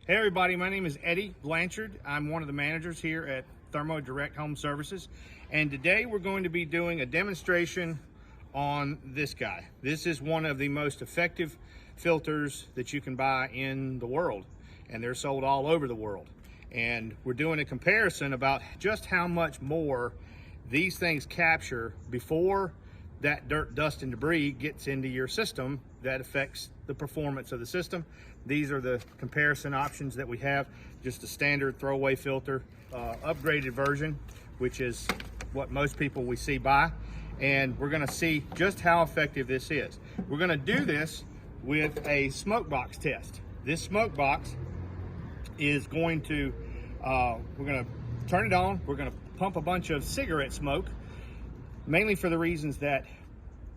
Hey everybody, my name is Eddie Blanchard. I'm one of the managers here at Thermo Direct Home Services. And today we're going to be doing a demonstration on this guy. This is one of the most effective filters that you can buy in the world. And they're sold all over the world. And we're doing a comparison about just how much more these things capture before that dirt, dust, and debris gets into your system that affects the performance of the system. These are the comparison options that we have. Just a standard throwaway filter, upgraded version, which is what most people we see buy. And we're gonna see just how effective this is. We're gonna do this with a smoke box test. This smoke box is going to, we're gonna turn it on. We're gonna pump a bunch of cigarette smoke, mainly for the reasons that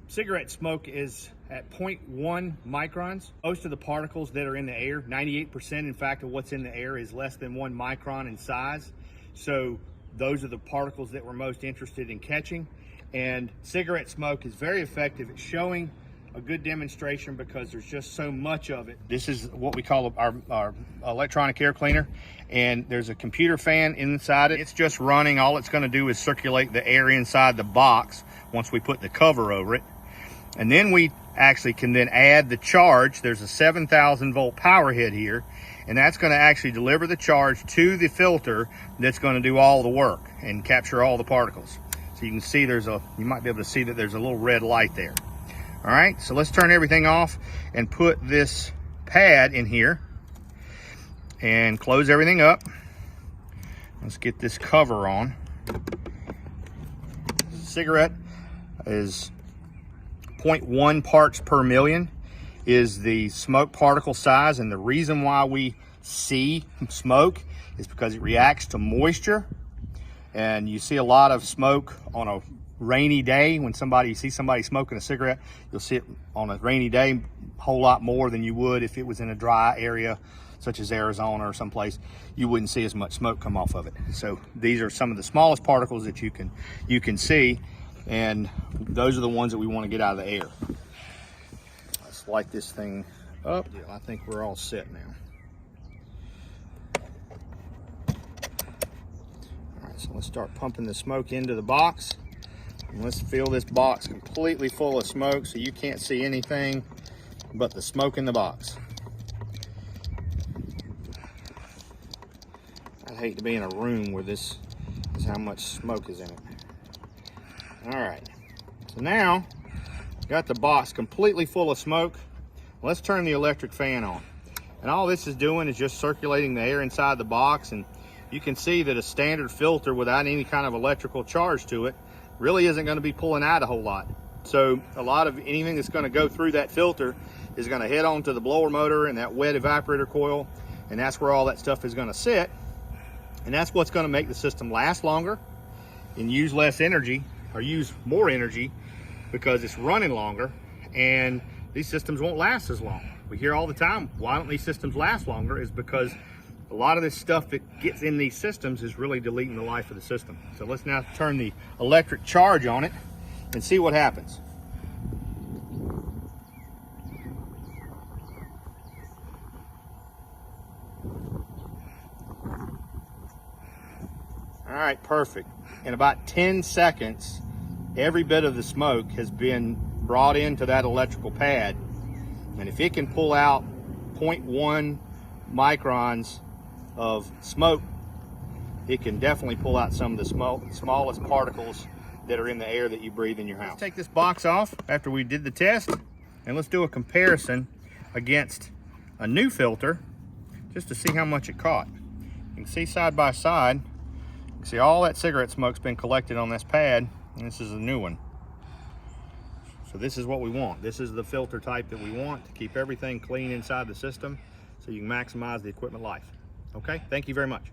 cigarette smoke is at 0.1 microns. Most of the particles that are in the air, 98% in fact of what's in the air is less than 1 micron in size. So those are the particles that we're most interested in catching. And cigarette smoke is very effective at showing a good demonstration because there's just so much of it. This is what we call our electronic air cleaner, and there's a computer fan inside it. It's just running. All it's going to do is circulate the air inside the box once we put the cover over it. And then we actually can then add the charge. There's a 7,000 volt power head here, and that's going to actually deliver the charge to the filter that's going to do all the work and capture all the particles. So you can see you might be able to see that there's a little red light there. All right, so let's turn everything off and put this pad in here and close everything up. Let's get this cover on. Cigarette is 0.1 parts per million is the smoke particle size, and the reason why we see smoke is because it reacts to moisture. And you see a lot of smoke on a rainy day. When you see somebody smoking a cigarette, you'll see it on a rainy day a whole lot more than you would if it was in a dry area such as Arizona or someplace. You wouldn't see as much smoke come off of it. So these are some of the smallest particles that you can see, and those are the ones that we want to get out of the air. Let's light this thing up. I think we're all set now. All right, so let's start pumping the smoke into the box. And let's fill this box completely full of smoke so you can't see anything but the smoke in the box. I'd hate to be in a room where this is how much smoke is in it. All right, so now got the box completely full of smoke. Let's turn the electric fan on. And all this is doing is just circulating the air inside the box, and you can see that a standard filter without any kind of electrical charge to it really isn't going to be pulling out a whole lot. So a lot of anything that's going to go through that filter is going to head onto the blower motor and that wet evaporator coil, and that's where all that stuff is going to sit. And that's what's going to make the system last longer and use less energy, or use more energy, because it's running longer, and these systems won't last as long. We hear all the time, why don't these systems last longer? Is because a lot of this stuff that gets in these systems is really deleting the life of the system. So let's now turn the electric charge on it and see what happens. All right, perfect. In about 10 seconds, every bit of the smoke has been brought into that electrical pad. And if it can pull out 0.1 microns of smoke, it can definitely pull out some of the smallest particles that are in the air that you breathe in your house. Let's take this box off after we did the test, and let's do a comparison against a new filter just to see how much it caught. You can see side by side, you can see all that cigarette smoke's been collected on this pad, and this is a new one. So this is what we want. This is the filter type that we want to keep everything clean inside the system so you can maximize the equipment life. Okay, thank you very much.